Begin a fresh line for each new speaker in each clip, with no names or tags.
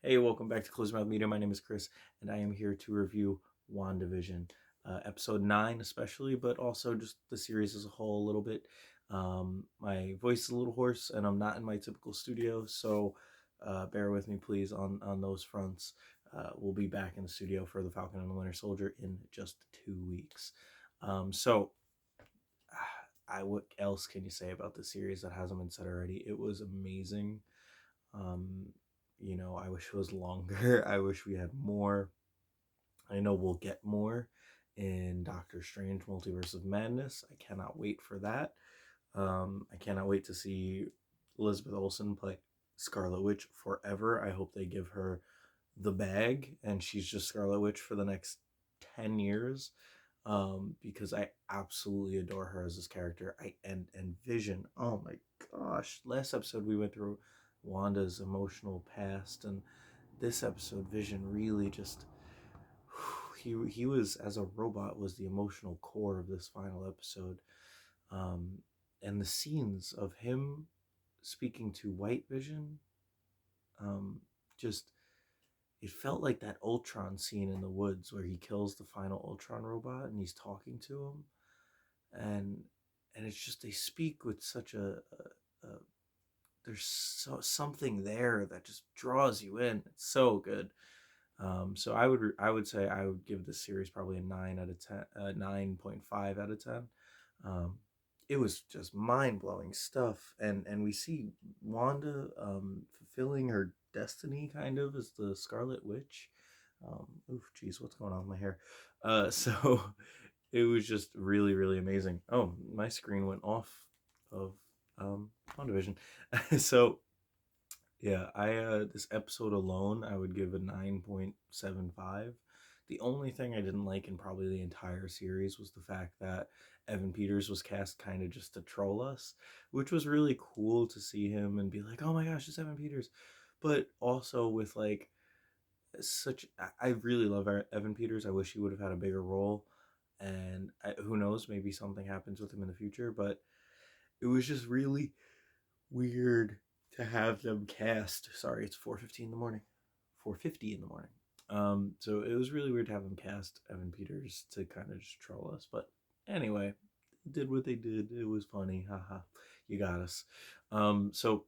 Hey, welcome back to Close Mouth Media. My name is Chris, and I am here to review WandaVision, episode 9 especially, but also just the series as a whole a little bit. My voice is a little hoarse, and I'm not in my typical studio, so bear with me, please, on those fronts. We'll be back in the studio for The Falcon and the Winter Soldier in just 2 weeks. So, what else can you say about the series that hasn't been said already? It was amazing. Um, I wish it was longer. I wish we had more. I know we'll get more in Doctor Strange Multiverse of Madness. I cannot wait for that. I cannot wait to see Elizabeth Olsen play Scarlet Witch forever. I hope they give her the bag and she's just Scarlet Witch for the next 10 years. Because I absolutely adore her as this character. And Vision. Oh my gosh! Last episode we went through Wanda's emotional past, and this episode, Vision really just he was, as a robot, was the emotional core of this final episode. Um, and the scenes of him speaking to White Vision, um, just it felt like that Ultron scene in the woods where he kills the final Ultron robot and he's talking to him, and it's just they speak with such a there's something there that just draws you in. It's so good. So I would say I would give this series probably a 9 out of 10, 9.5 out of 10. Um, it was just mind blowing stuff, and we see Wanda fulfilling her destiny kind of as the Scarlet Witch. Oof, geez, what's going on with my hair? So it was just really really amazing. Oh, my screen went off of WandaVision. So yeah, I this episode alone, I would give a 9.75. The only thing I didn't like in probably the entire series was the fact that Evan Peters was cast kind of just to troll us, which was really cool to see him and be like, "Oh my gosh, it's Evan Peters." But also with like such I really love Evan Peters. I wish he would have had a bigger role, and who knows, maybe something happens with him in the future, but it was just really weird to have them cast. Sorry, it's 4:15 in the morning. 4:50 in the morning. So it was really weird to have them cast Evan Peters to kind of just troll us. But anyway, did what they did. It was funny. Haha. You got us. So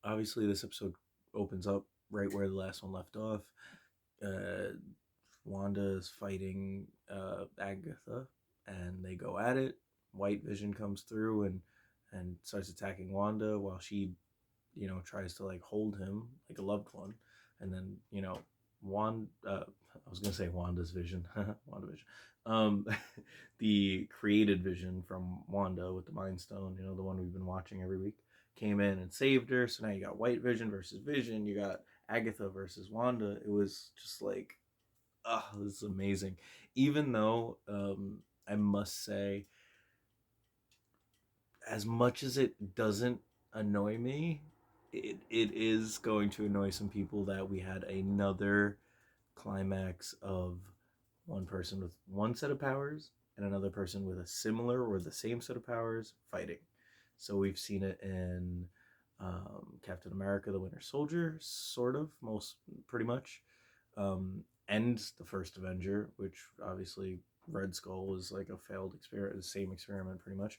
obviously this episode opens up right where the last one left off. Uh, Wanda is fighting Agatha, and they go at it. White Vision comes through and starts attacking Wanda while she, tries to like hold him like a loved one, and then Wanda. I was gonna say Wanda's vision, WandaVision. Um, the created vision from Wanda with the Mind Stone, the one we've been watching every week, came in and saved her. So now you got White Vision versus Vision. You got Agatha versus Wanda. It was just like, oh, this is amazing. Even though I must say, as much as it doesn't annoy me, it is going to annoy some people that we had another climax of one person with one set of powers and another person with a similar or the same set of powers fighting. So we've seen it in Captain America: The Winter Soldier, sort of, most pretty much, and the first Avenger, which obviously Red Skull was like a failed experiment, the same experiment pretty much.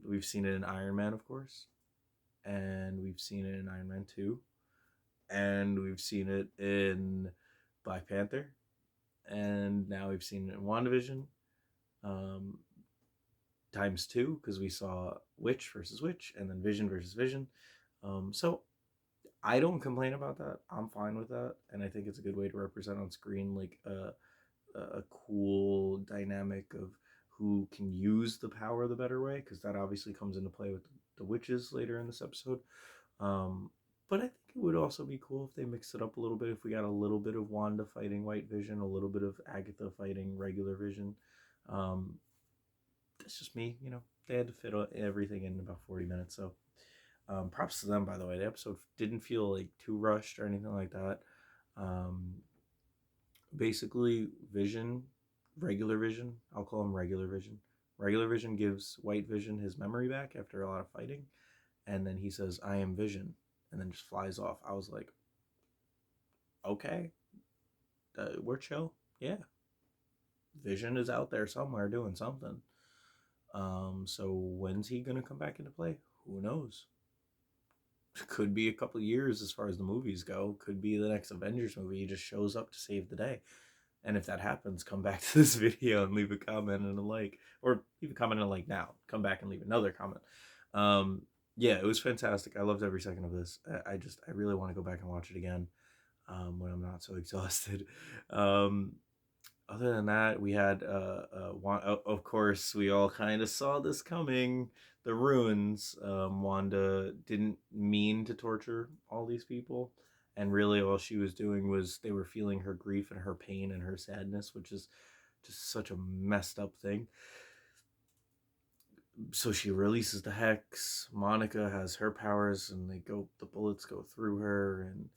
We've seen it in Iron Man, of course, and we've seen it in Iron Man 2, and we've seen it in Black Panther, and now we've seen it in WandaVision, um, times two, because we saw Witch versus Witch, and then Vision versus Vision. So I don't complain about that. I'm fine with that, and I think it's a good way to represent on screen like a cool dynamic of who can use the power the better way, because that obviously comes into play with the witches later in this episode. Um, but I think it would also be cool if they mixed it up a little bit. If we got a little bit of Wanda fighting White Vision, a little bit of Agatha fighting regular Vision. Um, that's just me. They had to fit everything in about 40 minutes. So props to them, by the way. The episode didn't feel like too rushed or anything like that. Um, Basically, Vision, regular Vision, I'll call him regular Vision. Regular Vision gives White Vision his memory back after a lot of fighting, and then he says, "I am Vision," and then just flies off. I was like, okay, we're chill. Yeah, Vision is out there somewhere doing something. So when's he gonna come back into play? Who knows? Could be a couple of years as far as the movies go. Could be the next Avengers movie. He just shows up to save the day. And if that happens, come back to this video and leave a comment and a like, or leave a comment and a like now. Come back and leave another comment. Um, yeah, it was fantastic. I loved every second of this. I really want to go back and watch it again when I'm not so exhausted. Um, Other than that, we had of course we all kind of saw this coming. The ruins. Wanda didn't mean to torture all these people, and really all she was doing was they were feeling her grief and her pain and her sadness, which is just such a messed up thing. So she releases the hex. Monica has her powers, and the bullets go through her, and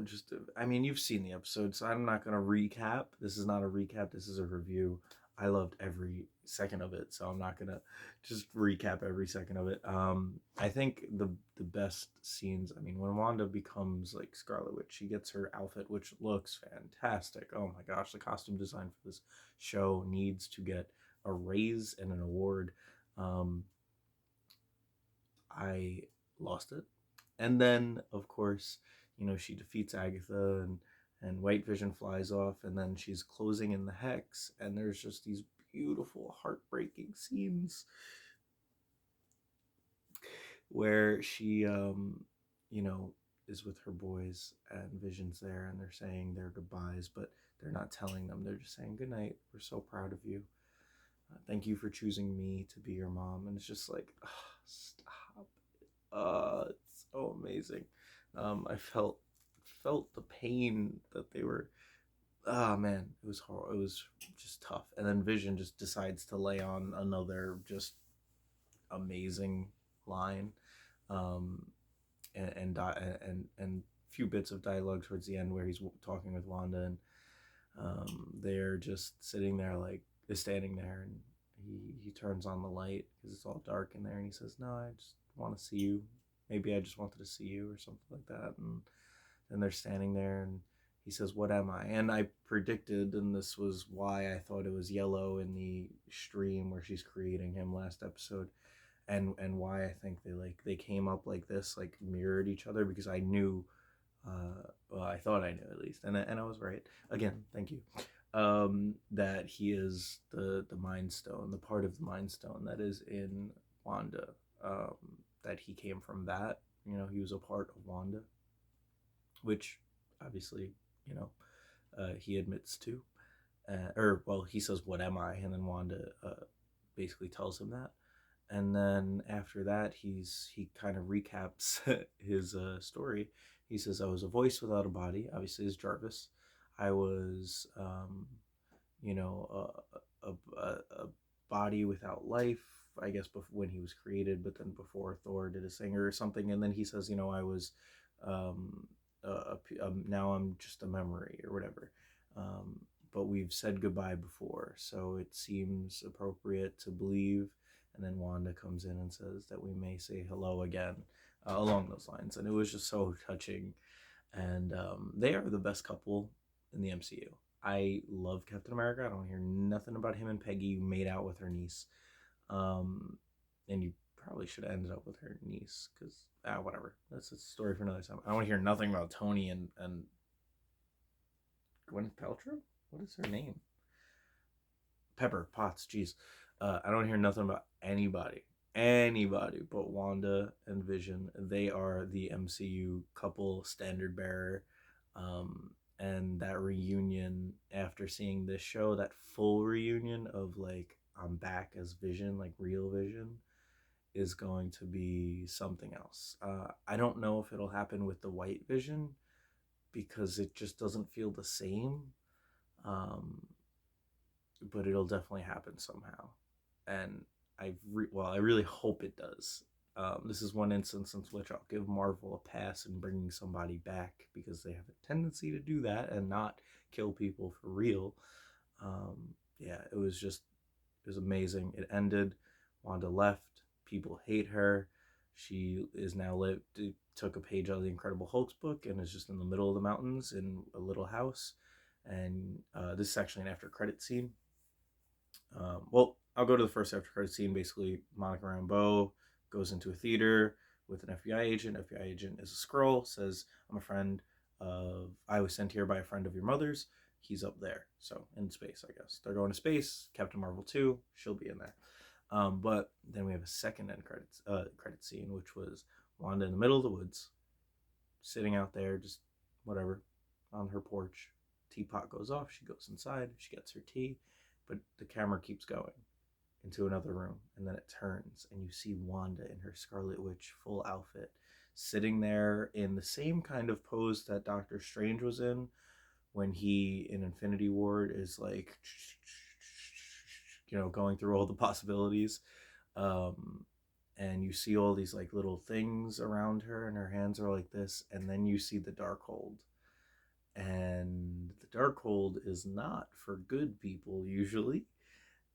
just I mean, you've seen the episode, so I'm not gonna recap. This is not a recap. This is a review. I loved every second of it, so I'm not gonna just recap every second of it. I think the best scenes. I mean, when Wanda becomes like Scarlet Witch, she gets her outfit, which looks fantastic. Oh my gosh, the costume design for this show needs to get a raise and an award. Um, I lost it, and then of course, she defeats Agatha, and White Vision flies off, and then she's closing in the hex, and there's just these beautiful, heartbreaking scenes where she, you know, is with her boys, and Vision's there, and they're saying their goodbyes, but they're not telling them. They're just saying, "Good night. We're so proud of you. Thank you for choosing me to be your mom." And it's just like, oh, stop. It's so amazing. I felt the pain that they were. Oh man, it was horrible. It was just tough. And then Vision just decides to lay on another just amazing line, um, and few bits of dialogue towards the end where he's talking with Wanda, and they're just sitting there like is standing there, and he turns on the light because it's all dark in there, and he says, "No, I just want to see you. Maybe I just wanted to see you," or something like that. And they're standing there, and he says, "What am I?" And I predicted, and this was why I thought it was Yellow in the stream where she's creating him last episode, and why I think they came up like this, like mirrored each other, because I knew, well, I thought I knew at least, and I was right. Again, thank you. That he is the Mind Stone, the part of the Mind Stone that is in Wanda. Um, that he came from that. He was a part of Wanda, which obviously, you know, he admits to. Or, well, he says, "What am I?" And then Wanda basically tells him that. And then after that, he kind of recaps his story. He says, "I was a voice without a body," obviously as Jarvis. I was, a body without life, I guess, when he was created, but then before Thor did a singer or something. And then he says, I was, um, now I'm just a memory or whatever. Um, but we've said goodbye before, so it seems appropriate to believe. And then Wanda comes in and says that we may say hello again, along those lines. And it was just so touching. And they are the best couple in the MCU. I love Captain America. I don't hear nothing about him and Peggy made out with her niece. And you probably should have ended up with her niece, because whatever. That's a story for another time. I don't want to hear nothing about Tony and Gwyneth Paltrow. What is her name? Pepper Potts. Jeez, I don't hear nothing about anybody but Wanda and Vision. They are the MCU couple standard bearer. And that reunion after seeing this show, that full reunion of like, I'm back as Vision, like real Vision, is going to be something else. I don't know if it'll happen with the White Vision, because it just doesn't feel the same. Um, but it'll definitely happen somehow, and I really hope it does. This is one instance in which I'll give Marvel a pass in bringing somebody back, because they have a tendency to do that and not kill people for real. Yeah, it was amazing. It ended. Wanda left. People hate her. She is now took a page out of the Incredible Hulk's book and is just in the middle of the mountains in a little house. And this is actually an after credit scene. Well, I'll go to the first after credit scene. Basically, Monica Rambeau goes into a theater with an FBI agent. FBI agent is a Skrull, says, I'm a friend of, I was sent here by a friend of your mother's. He's up there. So, in space, I guess. They're going to space. Captain Marvel 2, she'll be in there. But then we have a second end credit scene, which was Wanda in the middle of the woods, sitting out there, just whatever, on her porch. Teapot goes off. She goes inside. She gets her tea, but the camera keeps going into another room, and then it turns, and you see Wanda in her Scarlet Witch full outfit, sitting there in the same kind of pose that Doctor Strange was in when he in Infinity War is like, going through all the possibilities. And you see all these like little things around her, and her hands are like this, and then you see the Darkhold. And the Darkhold is not for good people usually,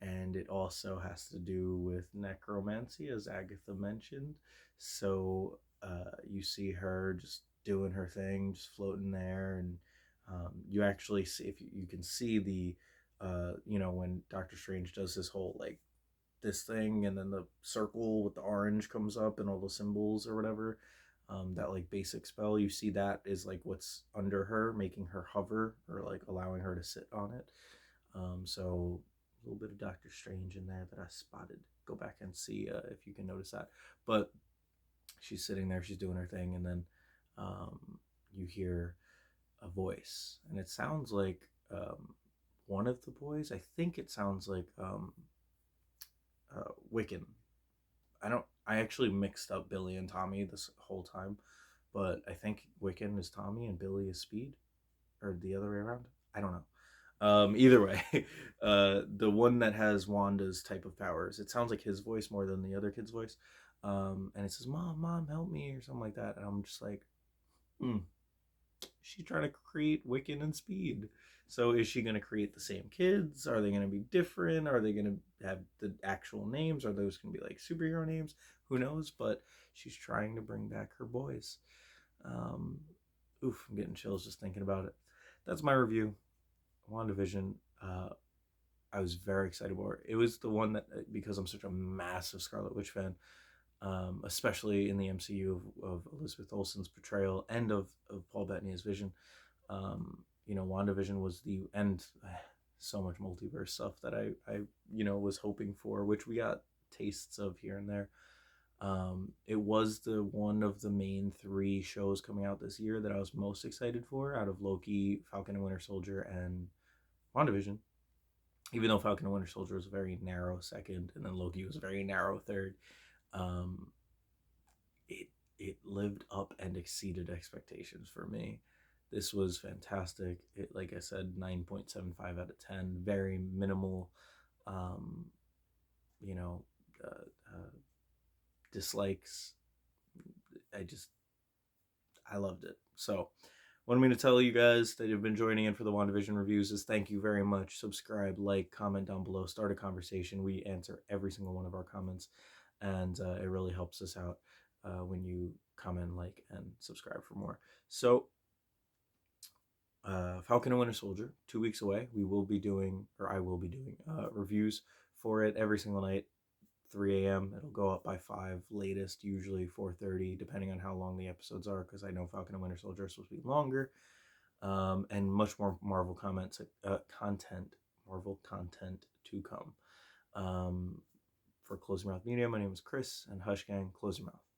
and it also has to do with necromancy, as Agatha mentioned. So you see her just doing her thing, just floating there, and you actually see, if you can see the when Doctor Strange does his whole like this thing, and then the circle with the orange comes up and all the symbols or whatever, that like basic spell, you see that is like what's under her, making her hover, or like allowing her to sit on it. So a little bit of Doctor Strange in there that I spotted. Go back and see if you can notice that. But she's sitting there, she's doing her thing, and then you hear a voice, and it sounds like one of the boys. I think it sounds like Wiccan. I actually mixed up Billy and Tommy this whole time, but I think Wiccan is Tommy and Billy is Speed, or the other way around. I don't know. Either way, the one that has Wanda's type of powers, it sounds like his voice more than the other kid's voice. And it says, Mom, help me," or something like that. And I'm just like, she's trying to create Wiccan and Speed. So is she going to create the same kids? Are they going to be different? Are they going to have the actual names? Are those going to be like superhero names? Who knows? But she's trying to bring back her boys. I'm getting chills just thinking about it. That's my review. WandaVision. I was very excited about it. It was the one that, because I'm such a massive Scarlet Witch fan, especially in the MCU of Elizabeth Olsen's portrayal and of Paul Bettany as Vision. WandaVision was the end. So much multiverse stuff that I was hoping for, which we got tastes of here and there. It was the one of the main 3 shows coming out this year that I was most excited for, out of Loki, Falcon and Winter Soldier, and WandaVision. Even though Falcon and Winter Soldier was a very narrow second, and then Loki was a very narrow third, it lived up and exceeded expectations for me. This was fantastic. It, like I said, 9.75 out of 10. Very minimal, dislikes. I loved it. So, what I'm going to tell you guys that have been joining in for the WandaVision reviews is thank you very much. Subscribe, like, comment down below, start a conversation. We answer every single one of our comments, and it really helps us out when you comment, like, and subscribe for more. So, Falcon and Winter Soldier, 2 weeks away. I will be doing reviews for it every single night, 3 a.m. It'll go up by 5, latest, usually 4:30, depending on how long the episodes are, because I know Falcon and Winter Soldier are supposed to be longer, and much more Marvel content to come. For Close Your Mouth Media, my name is Chris, and Hush Gang, close your mouth.